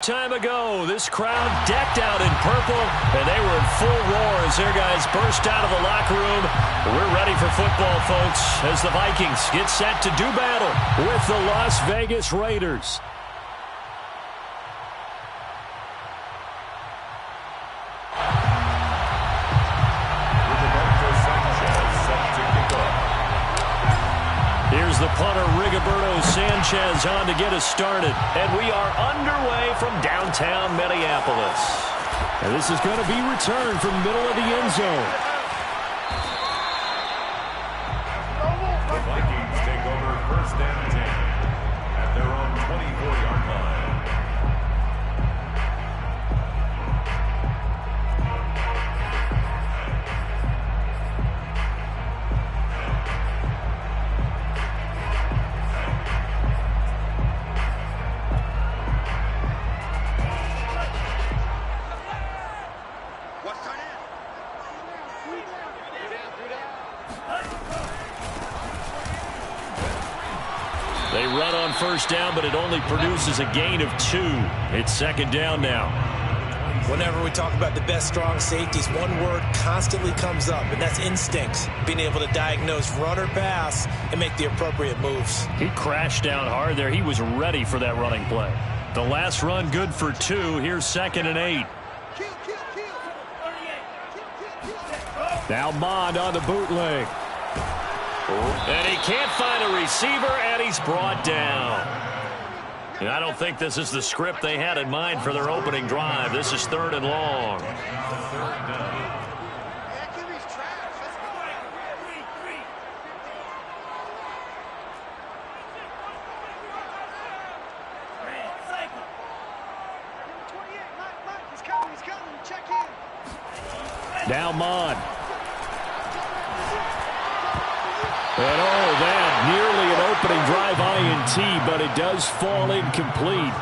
time ago, this crowd decked out in purple, and they were in full roar as their guys burst out of the locker room. We're ready for football, folks, as the Vikings get set to do battle with the Las Vegas Raiders. Here's the punter, Rigoberto Sanchez, on to get us started. And we are underway from downtown Minneapolis. And this is going to be returned from the middle of the end zone. The Vikings take over first and 10 at their own 24-yard line. They run on first down, but it only produces a gain of 2. It's second down now. Whenever we talk about the best strong safeties, one word constantly comes up, and that's instincts. Being able to diagnose run or pass and make the appropriate moves. He crashed down hard there. He was ready for that running play. The last run good for 2. Here's second and 8. Now Mond on the bootleg. And he can't find a receiver, and he's brought down. And I don't think this is the script they had in mind for their opening drive. This is third and long. Now Mond. And that nearly an opening drive INT, but it does fall incomplete.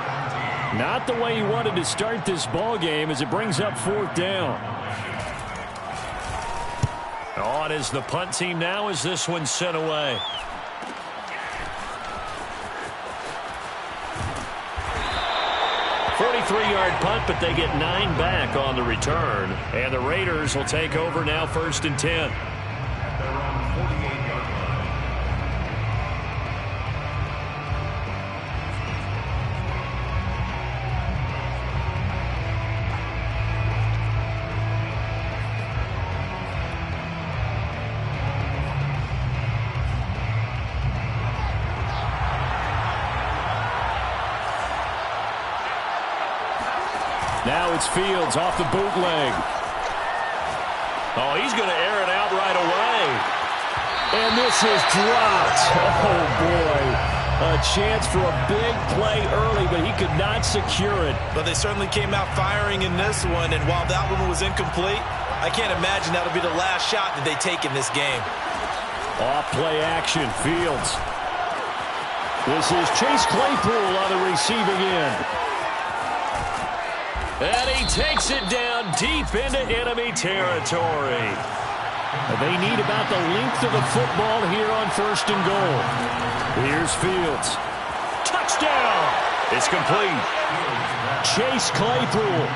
Not the way he wanted to start this ball game as it brings up fourth down. On is the punt team now as this one's sent away. "43-yard punt, but they get 9 back on the return. And the Raiders will take over now first and 10. Now it's Fields off the bootleg. Oh, he's going to air it out right away. And this is dropped. Oh, boy. A chance for a big play early, but he could not secure it. But they certainly came out firing in this one, and while that one was incomplete, I can't imagine that'll be the last shot that they take in this game. Off play action, Fields. This is Chase Claypool on the receiving end. And he takes it down deep into enemy territory. They need about the length of the football here on first and goal. Here's Fields. Touchdown! It's complete. Chase Claypool.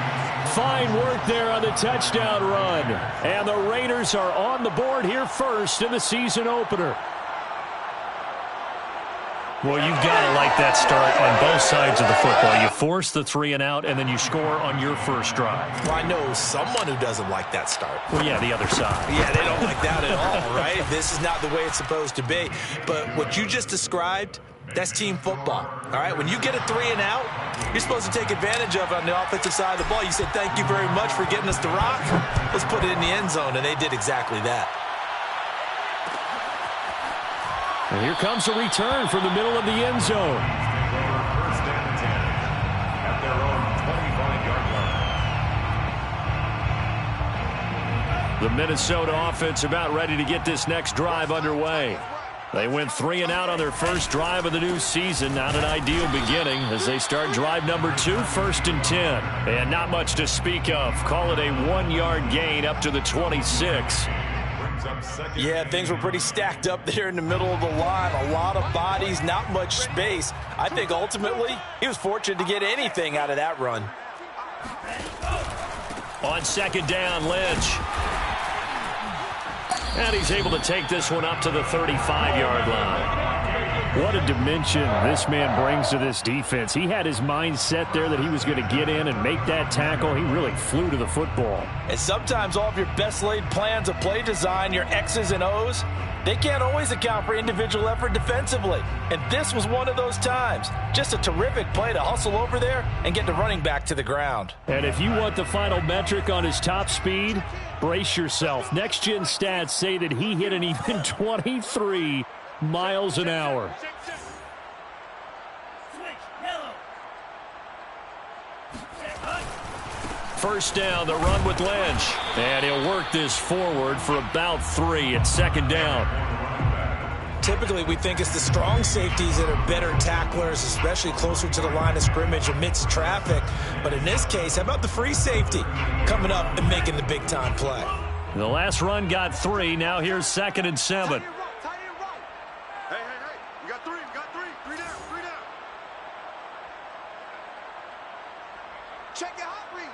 Fine work there on the touchdown run. And the Raiders are on the board here first in the season opener. Well, you've got to like that start on both sides of the football. You force the 3 and out, and then you score on your first drive. Well, I know someone who doesn't like that start. Well, yeah, the other side. Yeah, they don't like that at all, right? This is not the way it's supposed to be. But what you just described, that's team football, all right? When you get a 3 and out, you're supposed to take advantage of it on the offensive side of the ball. You said, thank you very much for getting us the rock. Let's put it in the end zone, and they did exactly that. And here comes a return from the middle of the end zone. First and 10 at their own 25-yard line. The Minnesota offense about ready to get this next drive underway. They went 3 and out on their first drive of the new season. Not an ideal beginning as they start drive number 2, first and 10. And not much to speak of. Call it a 1-yard gain up to the 26. brings up second. Yeah, things were pretty stacked up there in the middle of the line. A lot of bodies, not much space. I think ultimately he was fortunate to get anything out of that run. On second down, Lynch. And he's able to take this one up to the 35-yard line. What a dimension this man brings to this defense. He had his mind set there that he was going to get in and make that tackle. He really flew to the football. And sometimes all of your best laid plans of play design, your X's and O's, they can't always account for individual effort defensively. And this was one of those times. Just a terrific play to hustle over there and get the running back to the ground. And if you want the final metric on his top speed, brace yourself. Next-gen stats say that he hit an even 23 miles an hour. First down, the run with Lynch. And he'll work this forward for about 3 at second down. Typically, we think it's the strong safeties that are better tacklers, especially closer to the line of scrimmage amidst traffic. But in this case, how about the free safety coming up and making the big-time play? The last run got 3. Now here's 2nd and 7. Check your hot read.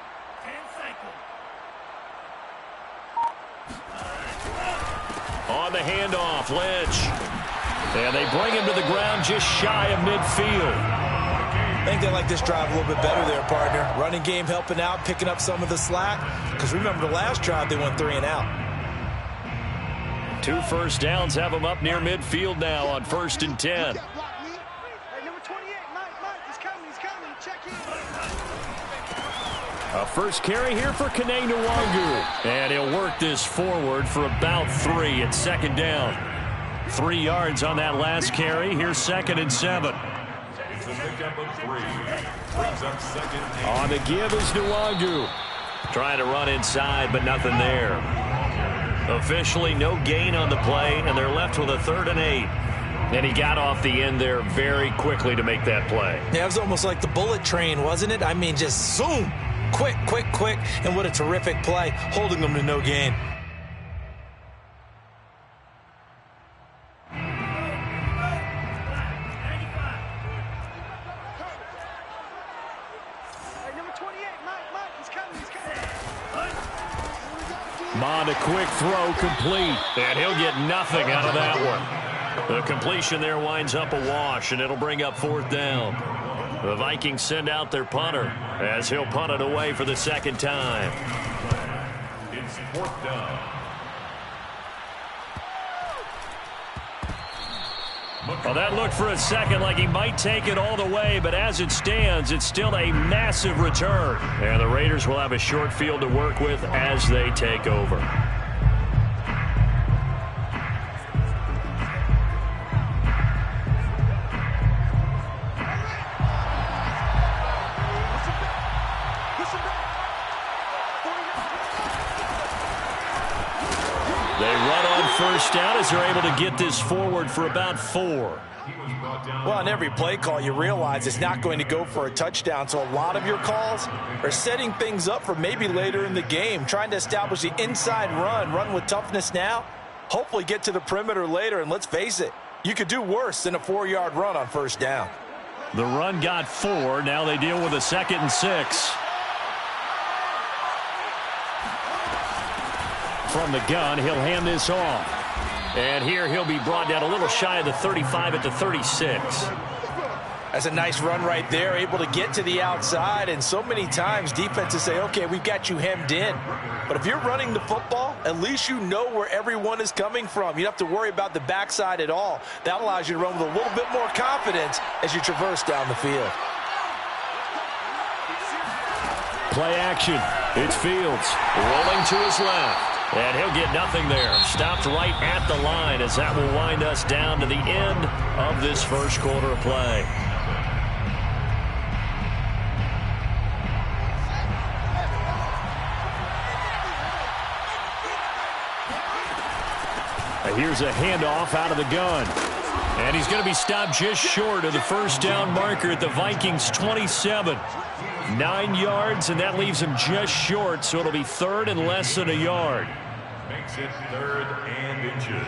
On the handoff, Lynch. And they bring him to the ground just shy of midfield. I think they like this drive a little bit better there, partner. Running game helping out, picking up some of the slack. Because remember the last drive, they went 3 and out. 2 first downs have him up near midfield now on 1st and 10. A first carry here for Kene Nwangu. And he'll work this forward for about 3 at second down. 3 yards on that last carry. Here's 2nd and 7. It's a pickup of 3. Brings up second. On the give is Nwangu. Trying to run inside, but nothing there. Officially no gain on the play, and they're left with a 3rd and 8. And he got off the end there very quickly to make that play. Yeah, it was almost like the bullet train, wasn't it? I mean, just zoom. Quick, quick, quick. And what a terrific play, holding them to no gain. Mond, a quick throw, complete. And he'll get nothing out of that one. The completion there winds up a wash, and it'll bring up 4th down. The Vikings send out their punter as he'll punt it away for the 2nd time. It's 4th down. Well, that looked for a second like he might take it all the way, but as it stands, it's still a massive return. And the Raiders will have a short field to work with as they take over. First down as they're able to get this forward for about 4. Well, on every play call, you realize it's not going to go for a touchdown, so a lot of your calls are setting things up for maybe later in the game, trying to establish the inside run with toughness now, hopefully get to the perimeter later, and let's face it, you could do worse than a 4-yard run on 1st down. The run got 4. Now they deal with a 2nd and 6. From the gun, he'll hand this off. And here he'll be brought down a little shy of the 35 at the 36. That's a nice run right there, able to get to the outside. And so many times defenses say, okay, we've got you hemmed in. But if you're running the football, at least you know where everyone is coming from. You don't have to worry about the backside at all. That allows you to run with a little bit more confidence as you traverse down the field. Play action. It's Fields rolling to his left. And he'll get nothing there. Stopped right at the line as that will wind us down to the end of this first quarter of play. Here's a handoff out of the gun. And he's going to be stopped just short of the first down marker at the Vikings' 27. 9 yards, and that leaves him just short, so it'll be 3rd and less than a yard. Makes it 3rd and inches.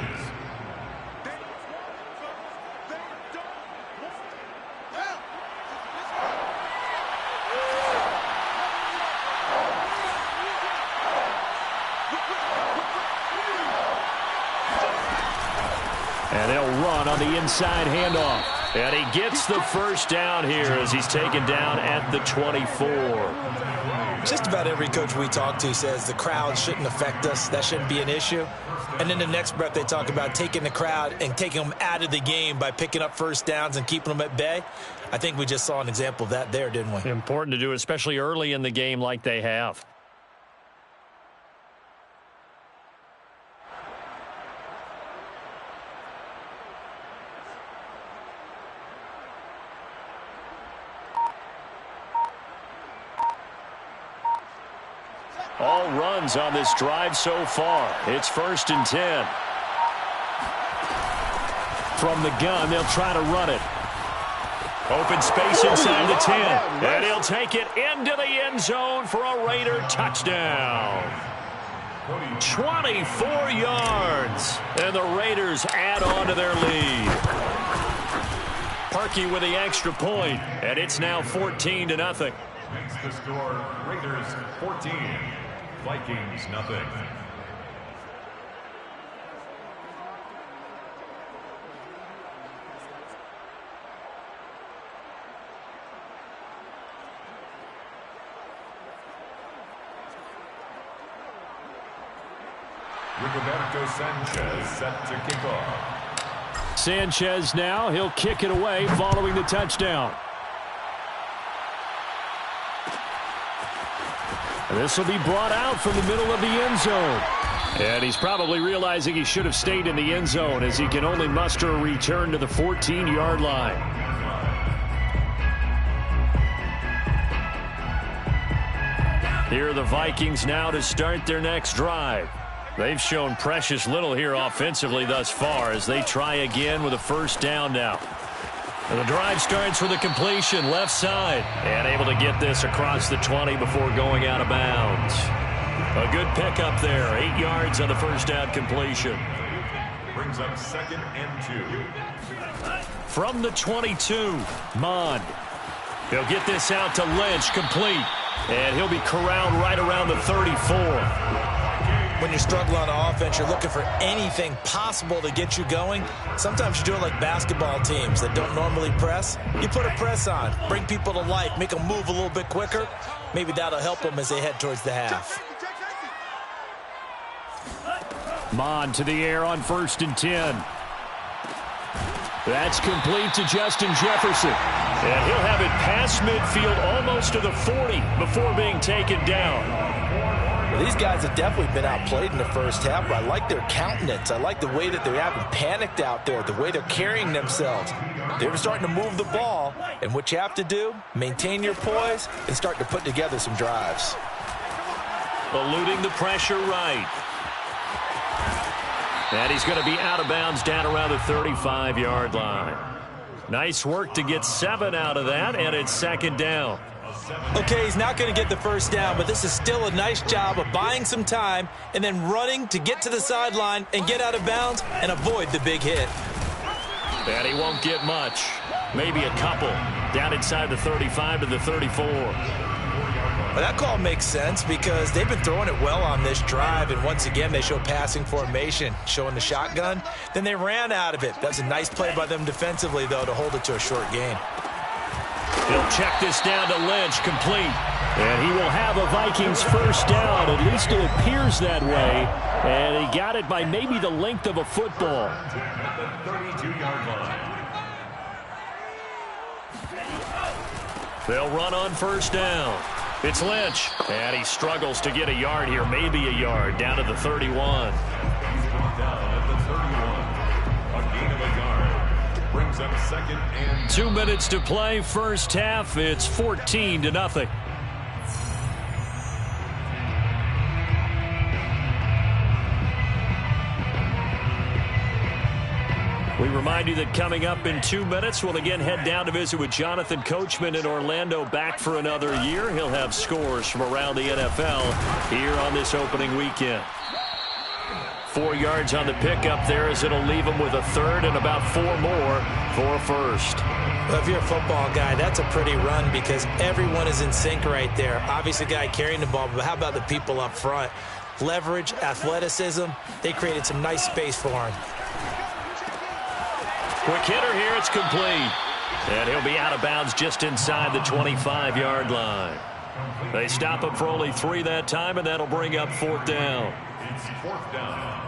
And they'll run on the inside handoff. And he gets the first down here as he's taken down at the 24. Just about every coach we talk to says the crowd shouldn't affect us. That shouldn't be an issue. And in the next breath, they talk about taking the crowd and taking them out of the game by picking up first downs and keeping them at bay. I think we just saw an example of that there, didn't we? Important to do, especially early in the game like they have. All runs on this drive so far. It's 1st and 10. From the gun, they'll try to run it. Open space inside the 10. And he'll take it into the end zone for a Raider touchdown. 24 yards. And the Raiders add on to their lead. Parkey with the extra point, and it's now 14-0. Makes the score Raiders 14, Vikings nothing. Rigoberto Sanchez set to kick off. Sanchez now, he'll kick it away following the touchdown. This will be brought out from the middle of the end zone. And he's probably realizing he should have stayed in the end zone as he can only muster a return to the 14-yard line. Here are the Vikings now to start their next drive. They've shown precious little here offensively thus far as they try again with a first down now. And the drive starts with a completion left side. And able to get this across the 20 before going out of bounds. A good pickup there. 8 yards on the first down completion. Brings up 2nd and 2. From the 22, Mond. He'll get this out to Lynch, complete. And he'll be corralled right around the 34. When you're struggling on offense, you're looking for anything possible to get you going. Sometimes you do it like basketball teams that don't normally press. You put a press on, bring people to life, make them move a little bit quicker. Maybe that'll help them as they head towards the half. Mond to the air on 1st and 10. That's complete to Justin Jefferson. And he'll have it past midfield almost to the 40 before being taken down. Well, these guys have definitely been outplayed in the first half, but I like their countenance. I like the way that they haven't panicked out there, the way they're carrying themselves. They're starting to move the ball, and what you have to do, maintain your poise and start to put together some drives. Eluding the pressure right. And he's going to be out of bounds down around the 35-yard line. Nice work to get 7 out of that, and it's 2nd down. Okay, he's not going to get the first down, but this is still a nice job of buying some time and then running to get to the sideline and get out of bounds and avoid the big hit. And he won't get much. Maybe a couple. Down inside the 35 to the 34. Well, that call makes sense because they've been throwing it well on this drive, and once again they show passing formation, showing the shotgun. Then they ran out of it. That's a nice play by them defensively, though, to hold it to a short gain. He'll check this down to Lynch, complete. And he will have a Vikings first down. At least it appears that way. And he got it by maybe the length of a football. At the 32-yard line. They'll run on first down. It's Lynch. And he struggles to get a yard here, maybe a yard, down to the 31. He's brought down at the 31. A gain of a yard. Brings up 2nd and 2 minutes to play, first half. It's 14-0. We remind you that coming up in 2 minutes, we'll again head down to visit with Jonathan Coachman in Orlando, back for another year. He'll have scores from around the NFL here on this opening weekend. 4 yards on the pickup there, as it'll leave them with a third and about 4 more for a first. Well, if you're a football guy, that's a pretty run because everyone is in sync right there. Obviously, the guy carrying the ball, but how about the people up front? Leverage, athleticism, they created some nice space for him. Quick hitter here, it's complete. And he'll be out of bounds just inside the 25-yard line. They stop him for only 3 that time, and that'll bring up 4th down. It's 4th down.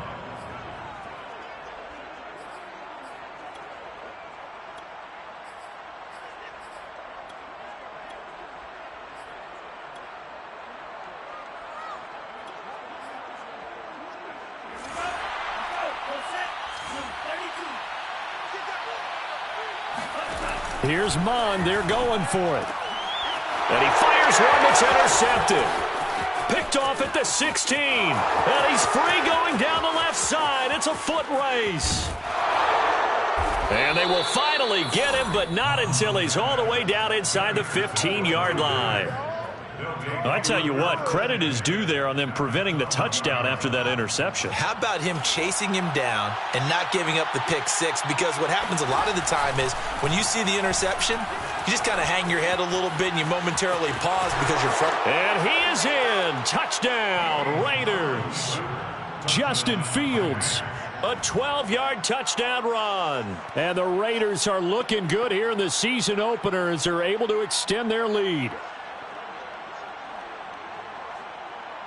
Here's Mon. They're going for it. And he fires one that's intercepted. Picked off at the 16. And he's free going down the left side. It's a foot race. And they will finally get him, but not until he's all the way down inside the 15-yard line. I tell you what, credit is due there on them preventing the touchdown after that interception. How about him chasing him down and not giving up the pick six? Because what happens a lot of the time is when you see the interception, you just kind of hang your head a little bit and you momentarily pause because you're front. And he is in. Touchdown, Raiders. Justin Fields, a 12-yard touchdown run. And the Raiders are looking good here in the season opener as they're able to extend their lead.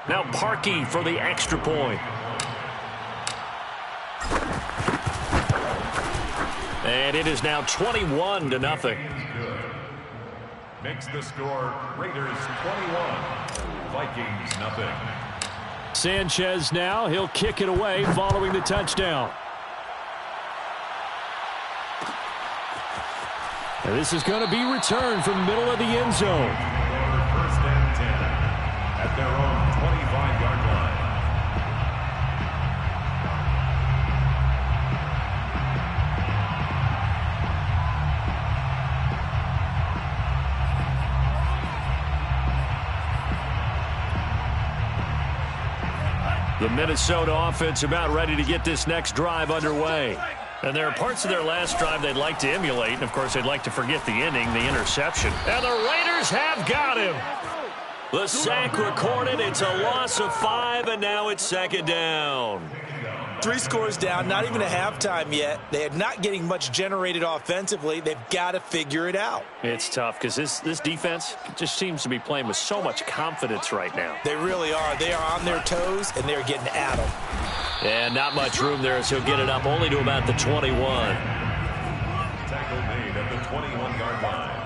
Now Parkey for the extra point. And it is now 21-0. Makes the score Raiders 21, Vikings nothing. Sanchez now, he'll kick it away following the touchdown. And this is going to be returned from the middle of the end zone. First and 10 at their own 25-yard line. The Minnesota offense about ready to get this next drive underway. And there are parts of their last drive they'd like to emulate. And, of course, they'd like to forget the ending, the interception. And the Raiders have got him. The sack recorded. It's a loss of 5, and now it's 2nd down. 3 scores down, not even a halftime yet. They are not getting much generated offensively. They've got to figure it out. It's tough because this defense just seems to be playing with so much confidence right now. They really are. They are on their toes, and they're getting at them. And not much room there as he'll get it up only to about the 21. Tackle made at the 21-yard line.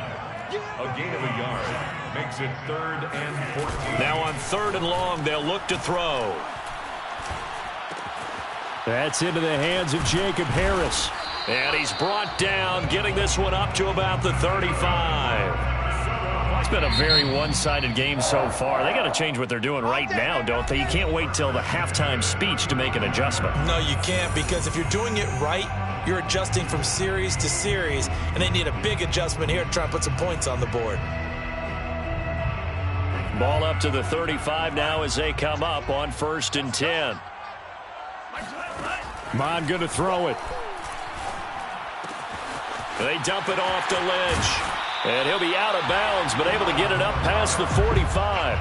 A gain of a yard makes it 3rd and 14. Now on 3rd and long, they'll look to throw. That's into the hands of Jacob Harris. And he's brought down, getting this one up to about the 35. It's been a very one-sided game so far. They got to change what they're doing right now, don't they? You can't wait till the halftime speech to make an adjustment. No, you can't, because if you're doing it right, you're adjusting from series to series, and they need a big adjustment here to try and put some points on the board. Ball up to the 35 now as they come up on 1st and 10. Mon going to throw it. They dump it off to Lynch. And he'll be out of bounds, but able to get it up past the 45.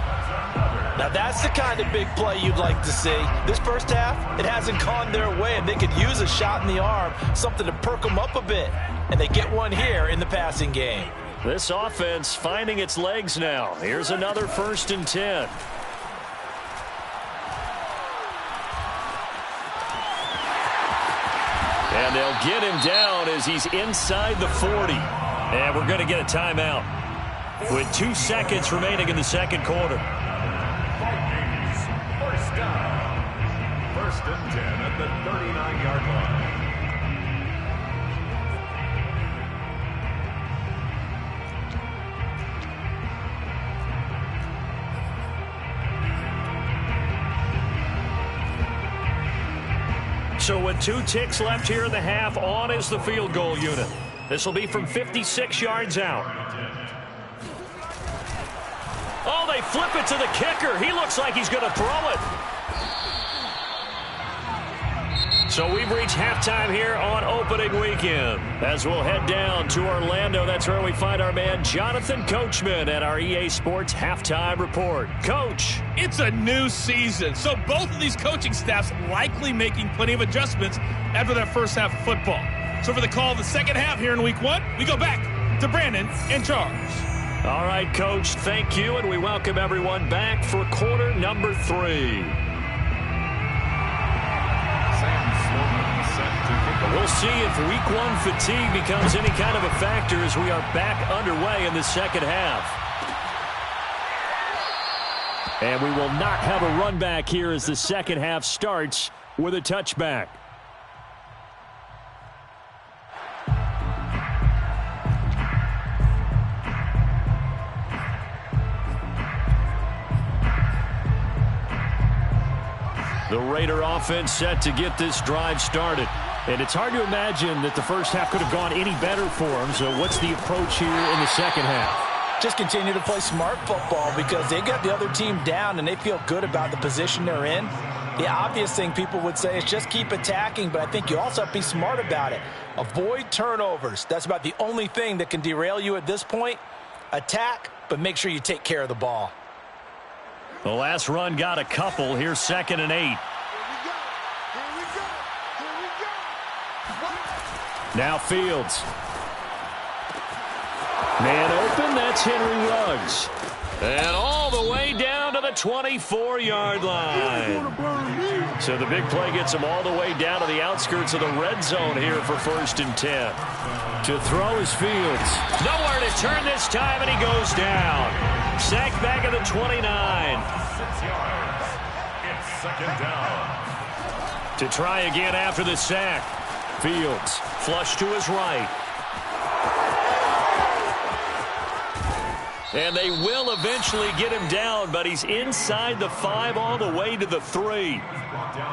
Now that's the kind of big play you'd like to see. This first half, it hasn't gone their way, and they could use a shot in the arm, something to perk them up a bit. And they get one here in the passing game. This offense finding its legs now. Here's another 1st and 10. And they'll get him down as he's inside the 40. And we're going to get a timeout with 2 seconds remaining in the 2nd quarter. Vikings, first down. 1st and 10 at the 39-yard line. So with 2 ticks left here in the half, on is the field goal unit. This will be from 56 yards out. Oh, they flip it to the kicker. He looks like he's going to throw it. So we've reached halftime here on opening weekend. As we'll head down to Orlando, that's where we find our man Jonathan Coachman at our EA Sports Halftime Report. Coach. It's a new season, so both of these coaching staffs likely making plenty of adjustments after that first half of football. So for the call of the second half here in week one, we go back to Brandon and Charles. All right, Coach, thank you, and we welcome everyone back for quarter number 3. We'll see if week one fatigue becomes any kind of a factor as we are back underway in the second half. And we will not have a run back here as the second half starts with a touchback. The Raider offense set to get this drive started. And it's hard to imagine that the first half could have gone any better for them. So what's the approach here in the second half? Just continue to play smart football because they got the other team down and they feel good about the position they're in. The obvious thing people would say is just keep attacking, but I think you also have to be smart about it. Avoid turnovers. That's about the only thing that can derail you at this point. Attack, but make sure you take care of the ball. The last run got a couple. Here's 2nd and 8. Now Fields. Man open, that's Henry Ruggs. And all the way down to the 24-yard line. So the big play gets him all the way down to the outskirts of the red zone here for 1st and 10. To throw is Fields. Nowhere to turn this time, and he goes down. Sacked back at the 29. 6 yards. It's 2nd down. To try again after the sack. Fields, flush to his right. And they will eventually get him down, but he's inside the 5 all the way to the 3.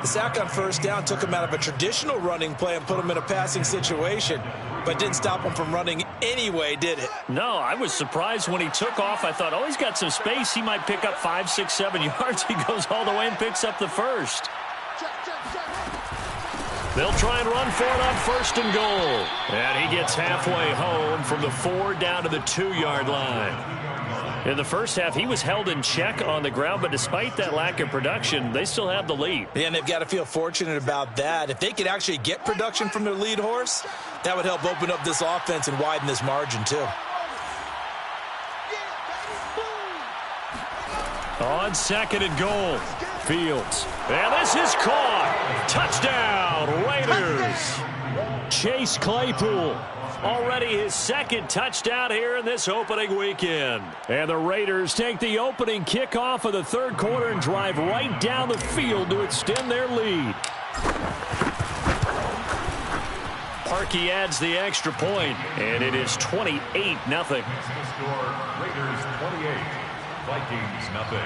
The sack on 1st down took him out of a traditional running play and put him in a passing situation, but didn't stop him from running anyway, did it? No, I was surprised when he took off. I thought, oh, he's got some space. He might pick up 5, 6, 7 yards. He goes all the way and picks up the 1st. They'll try and run for it on 1st and goal. And he gets halfway home from the 4 down to the 2-yard line. In the first half, he was held in check on the ground, but despite that lack of production, they still have the lead. Yeah, and they've got to feel fortunate about that. If they could actually get production from their lead horse, that would help open up this offense and widen this margin, too. On 2nd and goal, Fields. And this is caught. Touchdown, Raiders. Chase Claypool. Already his 2nd touchdown here in this opening weekend. And the Raiders take the opening kickoff of the 3rd quarter and drive right down the field to extend their lead. Parkey adds the extra point, and it is 28-0. Score Raiders 28, Vikings 0.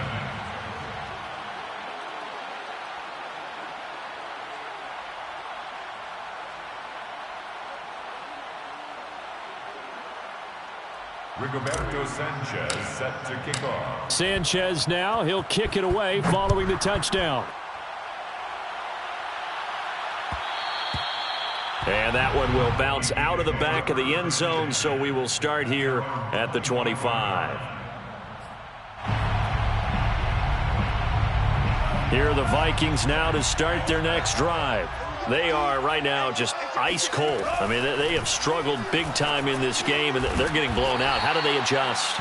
Rigoberto Sanchez set to kick off. Sanchez now, he'll kick it away following the touchdown. And that one will bounce out of the back of the end zone, so we will start here at the 25. Here are the Vikings now to start their next drive. They are right now just ice cold. I mean, they have struggled big time in this game, and they're getting blown out. How do they adjust?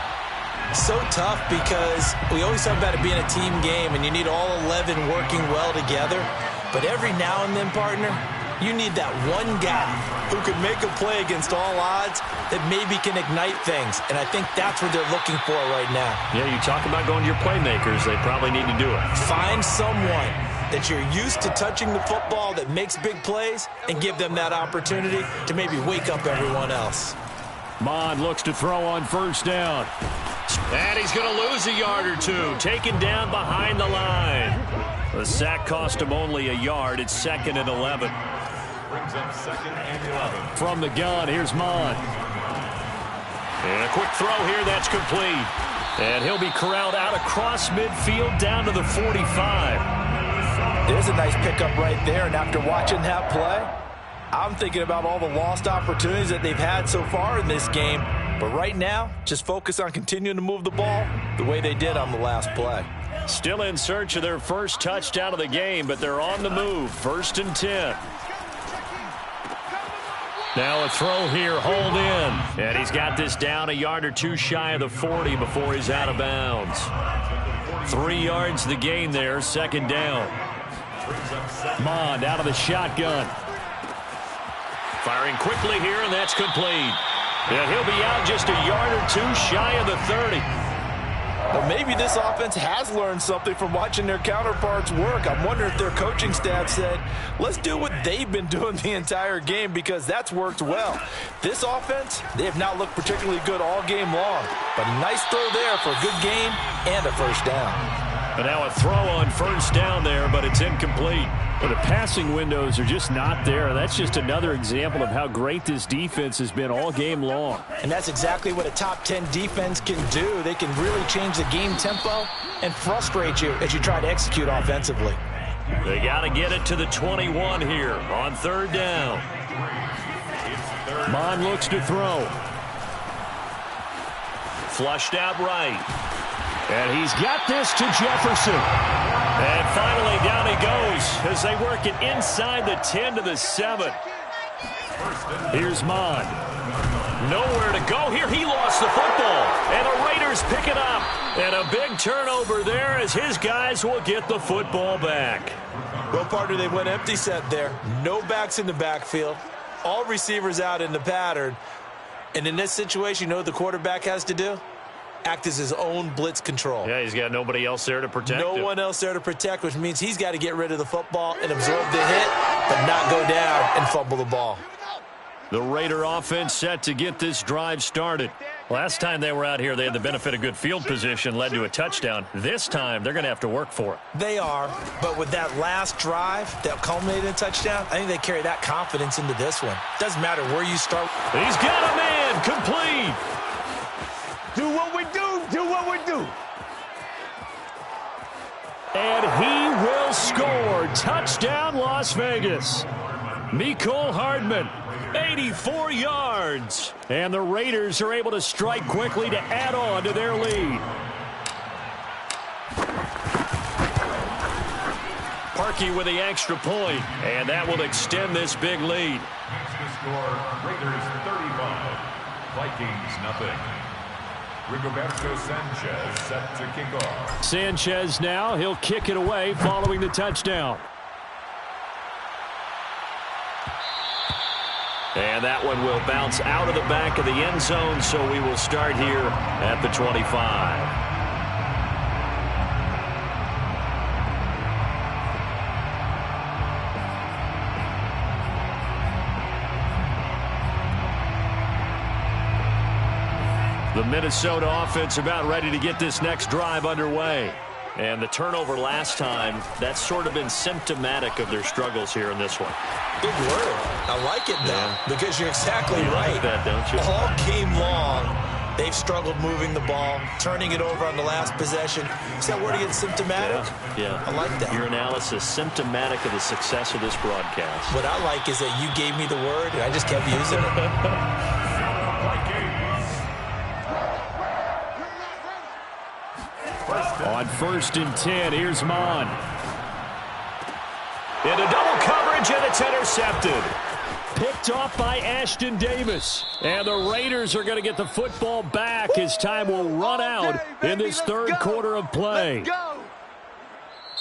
So tough because we always talk about it being a team game, and you need all 11 working well together. But every now and then, partner, you need that one guy who can make a play against all odds that maybe can ignite things. And I think that's what they're looking for right now. Yeah, you talk about going to your playmakers. They probably need to do it. Find someone that you're used to touching the football that makes big plays and give them that opportunity to maybe wake up everyone else. Mond looks to throw on 1st down. And he's going to lose a yard or two. Taken down behind the line. The sack cost him only a yard. It's 2nd and 11. Brings up 2nd and 11. From the gun, here's Mond. And a quick throw here, that's complete. And he'll be corralled out across midfield down to the 45. There's a nice pickup right there, and after watching that play, I'm thinking about all the lost opportunities that they've had so far in this game. But right now, just focus on continuing to move the ball the way they did on the last play. Still in search of their first touchdown of the game, but they're on the move. 1st and 10. Now a throw here, hold in. And he's got this down a yard or two shy of the 40 before he's out of bounds. 3 yards the gain there, 2nd down. Mond out of the shotgun. Firing quickly here, and that's complete. Yeah, he'll be out just a yard or two shy of the 30. Well, maybe this offense has learned something from watching their counterparts work. I'm wondering if their coaching staff said, let's do what they've been doing the entire game, because that's worked well. This offense, they have not looked particularly good all game long. But a nice throw there for a good gain and a 1st down. And now a throw on 1st down there, but it's incomplete. But the passing windows are just not there. That's just another example of how great this defense has been all game long. And that's exactly what a top 10 defense can do. They can really change the game tempo and frustrate you as you try to execute offensively. They got to get it to the 21 here on 3rd down. Mond looks to throw. Flushed out right. And he's got this to Jefferson. And finally down he goes as they work it inside the 10 to the 7. Here's Mond. Nowhere to go here. He lost the football. And the Raiders pick it up. And a big turnover there as his guys will get the football back. Well, partner, they went empty set there. No backs in the backfield. All receivers out in the pattern. And in this situation, you know what the quarterback has to do? Act as his own blitz control. Yeah, he's got nobody else there to protect him. No one else there to protect, which means he's got to get rid of the football and absorb the hit, but not go down and fumble the ball. The Raider offense set to get this drive started. Last time they were out here, they had the benefit of good field position, led to a touchdown. This time, they're going to have to work for it. They are, but with that last drive that culminated in a touchdown, I think they carry that confidence into this one. Doesn't matter where you start. He's got a man, complete. Do what we do, do what we do. And he will score. Touchdown, Las Vegas. Mecole Hardman, 84 yards. And the Raiders are able to strike quickly to add on to their lead. Parkey with the extra point, and that will extend this big lead. The score, Raiders 35, Vikings nothing. Rigoberto Sanchez set to kick off. Sanchez now, he'll kick it away following the touchdown. And that one will bounce out of the back of the end zone, so we will start here at the 25. The Minnesota offense about ready to get this next drive underway. And the turnover last time, that's sort of been symptomatic of their struggles here in this one. Big word. I like it now, because you're exactly right. Like that, don't you? All game long, they've struggled moving the ball, turning it over on the last possession. Is that word again, symptomatic? Yeah. I like that. Your analysis, symptomatic of the success of this broadcast. What I like is that you gave me the word, and I just kept using it. On 1st and 10, here's Mond. Into double coverage, and it's intercepted. Picked off by Ashton Davis. And the Raiders are going to get the football back as time will run out in this third quarter of play.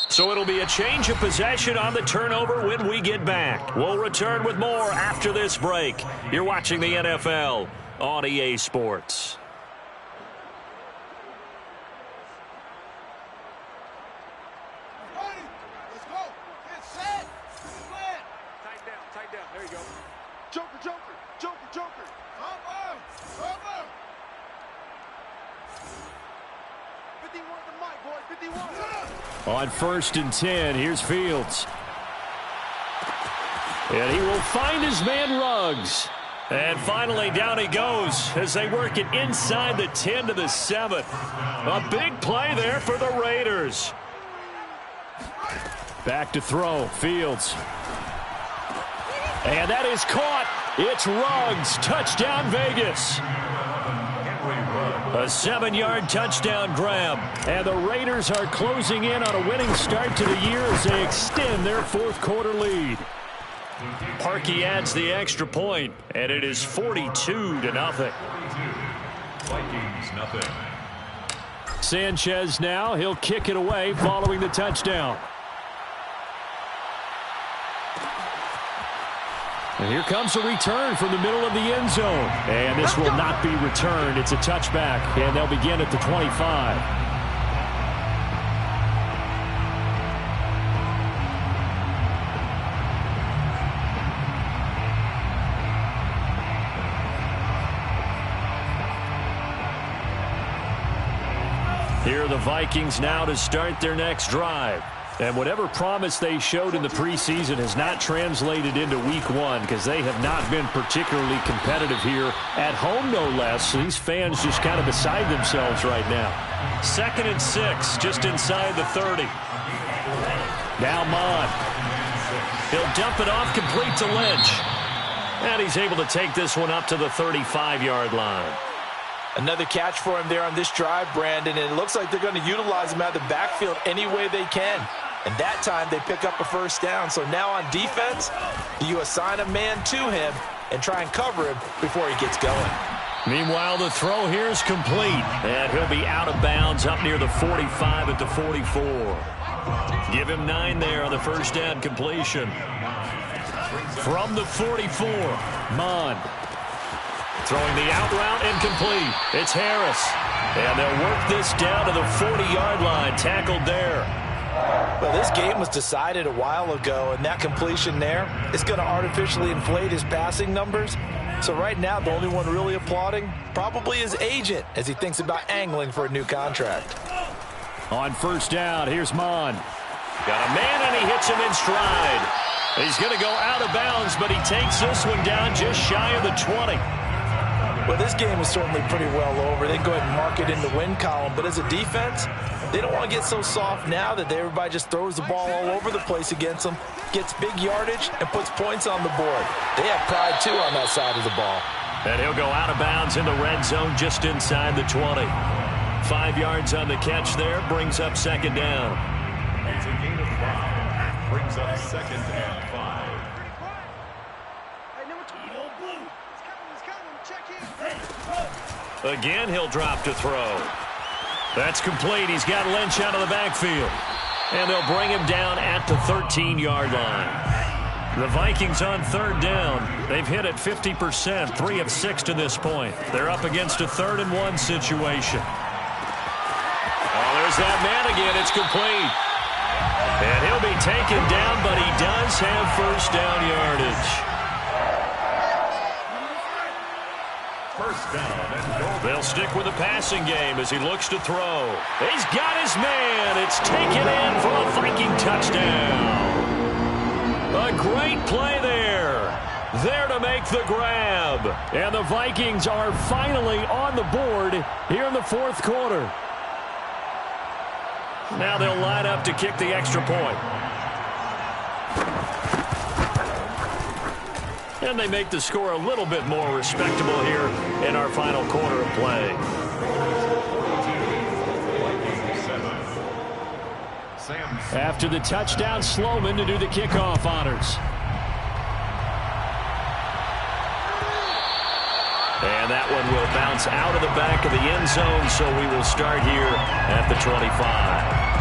So it'll be a change of possession on the turnover when we get back. We'll return with more after this break. You're watching the NFL on EA Sports. On 1st and 10, here's Fields. And he will find his man Ruggs. And finally, down he goes as they work it inside the 10 to the 7. A big play there for the Raiders. Back to throw. Fields. And that is caught. It's Ruggs. Touchdown, Vegas. A 7-yard touchdown grab. And the Raiders are closing in on a winning start to the year as they extend their fourth-quarter lead. Parkey adds the extra point, and it is 42-0. Vikings nothing. Sanchez now. He'll kick it away following the touchdown. And here comes a return from the middle of the end zone. And this will not be returned. It's a touchback, and they'll begin at the 25. Here are the Vikings now to start their next drive. And whatever promise they showed in the preseason has not translated into week one because they have not been particularly competitive here at home, no less. These fans just kind of beside themselves right now. 2nd and 6, just inside the 30. Now Mond. He'll dump it off complete to Lynch. And he's able to take this one up to the 35-yard line. Another catch for him there on this drive, Brandon, and it looks like they're going to utilize him out of the backfield any way they can. And that time they pick up a first down. So now on defense, you assign a man to him and try and cover him before he gets going. Meanwhile, the throw here is complete. And he'll be out of bounds up near the 45 at the 44. Give him 9 there on the first down completion. From the 44, Mond. Throwing the out route incomplete. It's Harris. And they'll work this down to the 40-yard line. Tackled there. Well, this game was decided a while ago, and that completion there is going to artificially inflate his passing numbers. So right now, the only one really applauding probably his agent as he thinks about angling for a new contract. On first down, here's Mond. Got a man, and he hits him in stride. He's going to go out of bounds, but he takes this one down just shy of the 20. Well, this game is certainly pretty well over. They can go ahead and mark it in the win column. But as a defense, they don't want to get so soft now that everybody just throws the ball all over the place against them, gets big yardage, and puts points on the board. They have pride, too, on that side of the ball. And he'll go out of bounds in the red zone just inside the 20. 5 yards on the catch there, brings up second down. It's a gain of 5. Brings up 2nd and 5. Again, he'll drop to throw. That's complete. He's got Lynch out of the backfield. And they'll bring him down at the 13-yard line. The Vikings on third down. They've hit it 50%, 3 of 6 to this point. They're up against a 3rd and 1 situation. Oh, there's that man again. It's complete. And he'll be taken down, but he does have first down yardage. First down and goal. They'll stick with the passing game as he looks to throw. He's got his man. It's taken in for a Viking touchdown. A great play there. There to make the grab. And the Vikings are finally on the board here in the fourth quarter. Now they'll line up to kick the extra point. And they make the score a little bit more respectable here in our final quarter of play. After the touchdown, Sloman to do the kickoff honors. And that one will bounce out of the back of the end zone, so we will start here at the 25.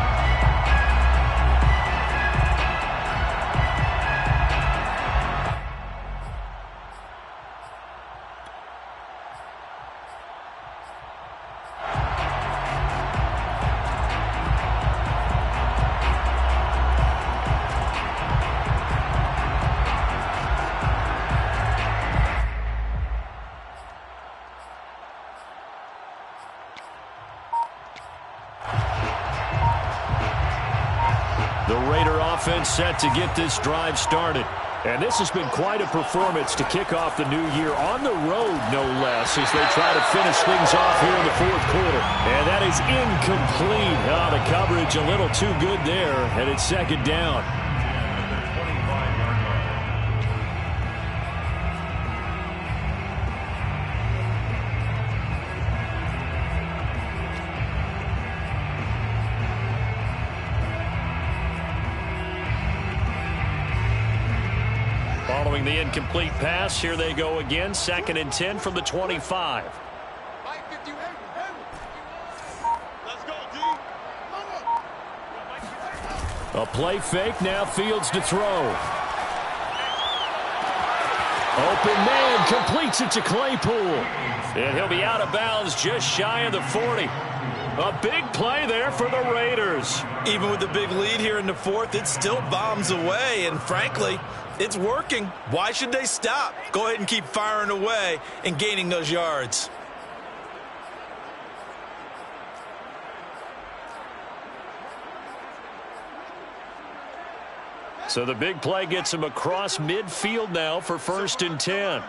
The Raider offense set to get this drive started. And this has been quite a performance to kick off the new year on the road, no less, as they try to finish things off here in the fourth quarter. And that is incomplete. Oh, the coverage a little too good there, and it's second down. Following the incomplete pass, here they go again. 2nd and 10 from the 25. A play fake, now Fields to throw. Open man, completes it to Claypool. And he'll be out of bounds just shy of the 40. A big play there for the Raiders. Even with the big lead here in the fourth, it still bombs away. And frankly, it's working. Why should they stop? Go ahead and keep firing away and gaining those yards. So the big play gets him across midfield now for 1st and 10.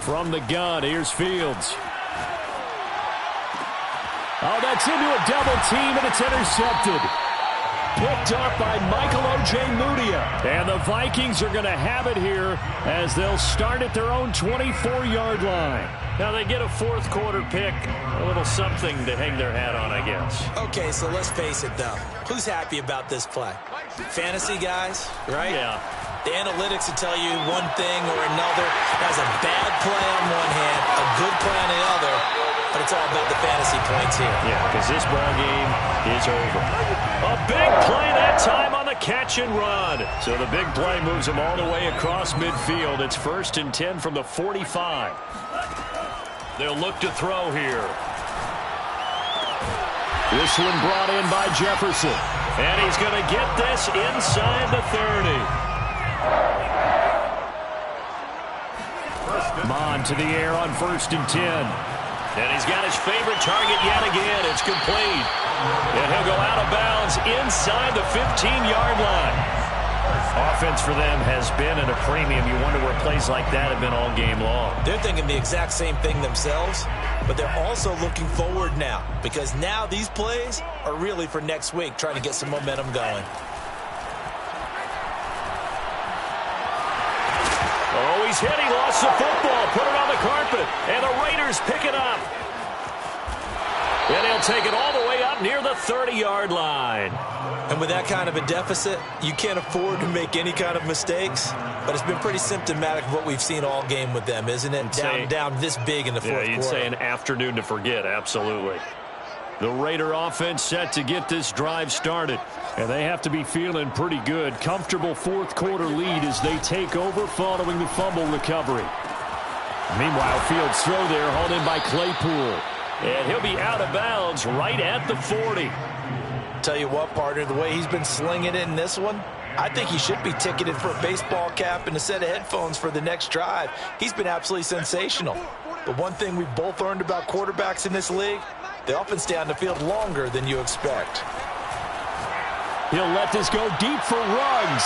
From the gun, here's Fields. Oh, that's into a double team, and it's intercepted. Picked up by Michael Ojemudia. And the Vikings are going to have it here as they'll start at their own 24-yard line. Now they get a fourth quarter pick, a little something to hang their hat on, I guess. Okay, so let's face it, though. Who's happy about this play? Fantasy guys, right? Yeah. The analytics will tell you one thing or another. Has a bad play on one hand, a good play on the other, but it's all about the fantasy points here. Yeah, because this ball game is over. A big play that time on the catch and run. So the big play moves them all the way across midfield. It's 1st and 10 from the 45. They'll look to throw here. This one brought in by Jefferson. And he's going to get this inside the 30. Mon to the air on 1st and 10. And he's got his favorite target yet again. It's complete. And he'll go out of bounds inside the 15-yard line. Offense for them has been at a premium. You wonder where plays like that have been all game long. They're thinking the exact same thing themselves, but they're also looking forward now because now these plays are really for next week, trying to get some momentum going. Oh, he's hit. He lost the football. Put it on the carpet. And the Raiders pick it up. And he'll take it all the way up near the 30-yard line. And with that kind of a deficit, you can't afford to make any kind of mistakes. But it's been pretty symptomatic of what we've seen all game with them, isn't it? Down this big in the fourth quarter. You'd say an afternoon to forget, absolutely. The Raider offense set to get this drive started. And they have to be feeling pretty good. Comfortable fourth quarter lead as they take over following the fumble recovery. Meanwhile, Fields' throw there hauled in by Claypool. And he'll be out of bounds right at the 40. Tell you what, partner, the way he's been slinging it in this one, I think he should be ticketed for a baseball cap and a set of headphones for the next drive. He's been absolutely sensational. But one thing we've both learned about quarterbacks in this league, they often stay on the field longer than you expect. He'll let this go deep for Ruggs.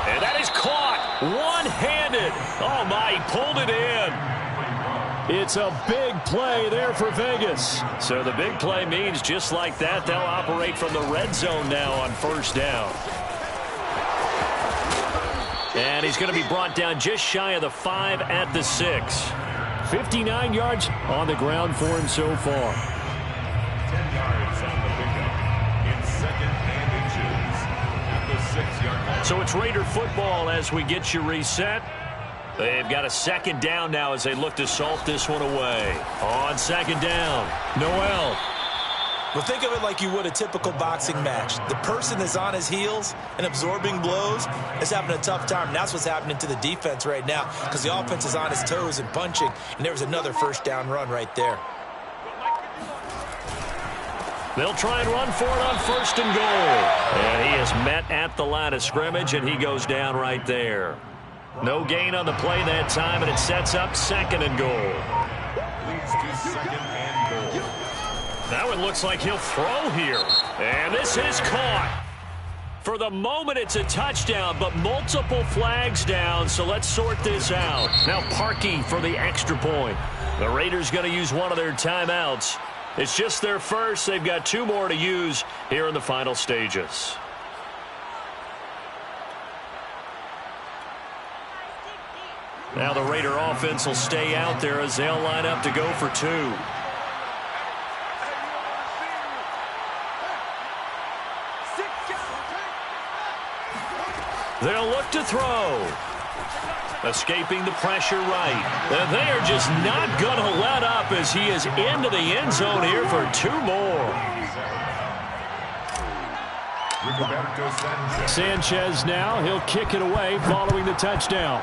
And that is caught one-handed. Oh, my, he pulled it in. It's a big play there for Vegas. So the big play means just like that, they'll operate from the red zone now on 1st down. And he's going to be brought down just shy of the 5 at the 6. 59 yards on the ground for him so far. 10 yards on the pickup. It's 2nd and inches at the 6-yard line. So it's Raider football as we get you reset. They've got a 2nd down now as they look to salt this one away. On 2nd down, Noel. Well, think of it like you would a typical boxing match. The person is on his heels and absorbing blows is having a tough time. And that's what's happening to the defense right now because the offense is on his toes and punching. And there was another 1st down run right there. They'll try and run for it on 1st and goal. And he is met at the line of scrimmage, and he goes down right there. No gain on the play that time, and it sets up 2nd and goal. Leads to 2nd and goal. That one looks like he'll throw here. And this is caught. For the moment, it's a touchdown, but multiple flags down, so let's sort this out. Now Parkey for the extra point. The Raiders going to use one of their timeouts. It's just their first. They've got 2 more to use here in the final stages. Now the Raider offense will stay out there as they'll line up to go for 2. They'll look to throw. Escaping the pressure right. And they are just not going to let up as he is into the end zone here for 2 more. Sanchez now. He'll kick it away following the touchdown.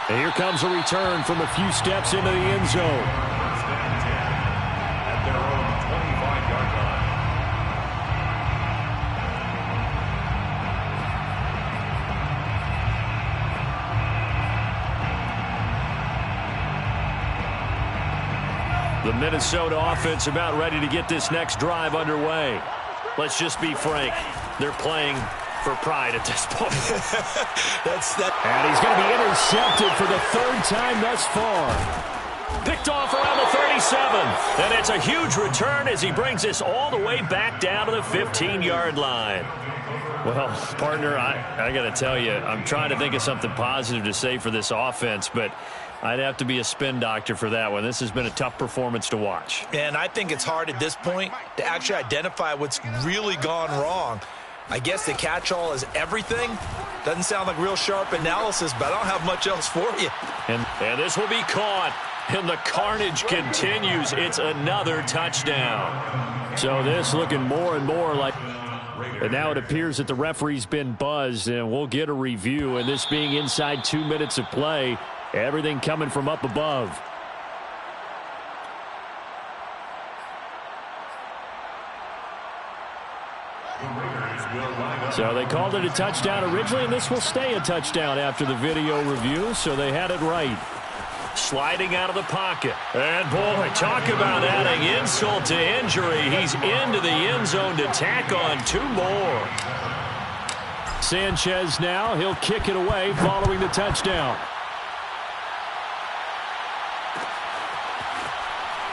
And here comes a return from a few steps into the end zone. At their own 25-yard line. The Minnesota offense about ready to get this next drive underway. Let's just be frank. They're playing for pride at this point. And he's going to be intercepted for the 3rd time thus far. Picked off around the 37. And it's a huge return as he brings this all the way back down to the 15-yard line. Well, partner, I got to tell you, I'm trying to think of something positive to say for this offense, but I'd have to be a spin doctor for that one. This has been a tough performance to watch. And I think it's hard at this point to actually identify what's really gone wrong. I guess the catch-all is everything. Doesn't sound like real sharp analysis, but I don't have much else for you. And this will be caught. And the carnage continues. It's another touchdown. So this looking more and more like... And now it appears that the referee's been buzzed, and we'll get a review. And this being inside 2 minutes of play, everything coming from up above. So they called it a touchdown originally, and this will stay a touchdown after the video review, so they had it right. Sliding out of the pocket. And, boy, talk about adding insult to injury. He's into the end zone to tack on 2 more. Sanchez now. He'll kick it away following the touchdown.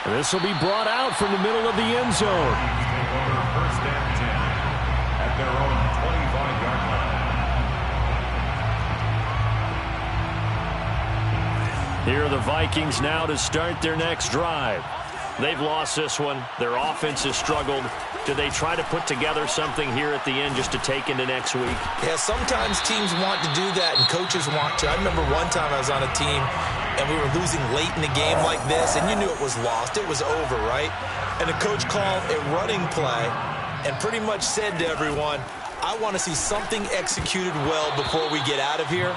This will be brought out from the middle of the end zone. First and 10 at their own 25-yard line. Here are the Vikings now to start their next drive. They've lost this one. Their offense has struggled. Do they try to put together something here at the end just to take into next week? Yeah, sometimes teams want to do that and coaches want to. I remember one time I was on a team and we were losing late in the game like this, and you knew it was lost. It was over, right? And the coach called a running play and pretty much said to everyone, I want to see something executed well before we get out of here.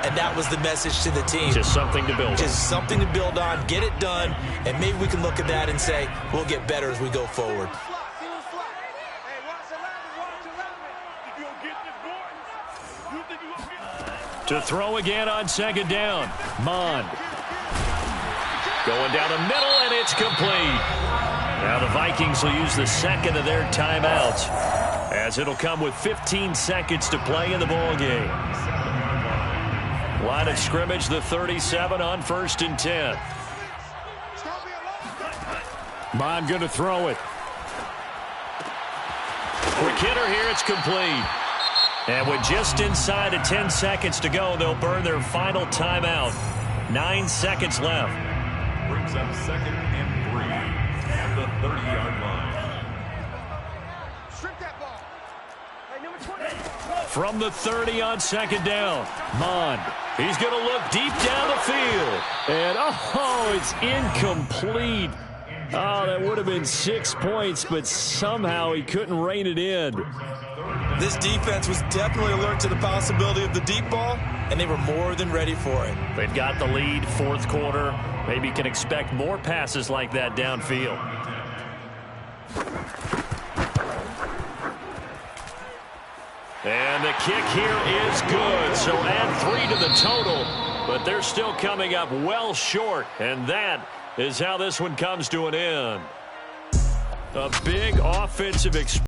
And that was the message to the team. Just something to build on. Just something to build on, get it done, and maybe we can look at that and say, we'll get better as we go forward. To throw again on second down. Mond. Going down the middle, and it's complete. Now the Vikings will use the second of their timeouts, as it'll come with 15 seconds to play in the ballgame. Line of scrimmage, the 37 on 1st and 10. Mond going to throw it. Quick hitter here, it's complete. And with just inside of 10 seconds to go, they'll burn their final timeout. 9 seconds left. Brings up 2nd and 3 at the 30-yard line. Strip that ball. Hey, number 20. From the 30 on second down, Mond. He's going to look deep down the field. And, oh, it's incomplete. Oh, that would have been 6 points, but somehow he couldn't rein it in. This defense was definitely alert to the possibility of the deep ball, and they were more than ready for it. They've got the lead, 4th quarter. Maybe you can expect more passes like that downfield. And the kick here is good, so add 3 to the total, but they're still coming up well short, and that is how this one comes to an end. A big offensive experience.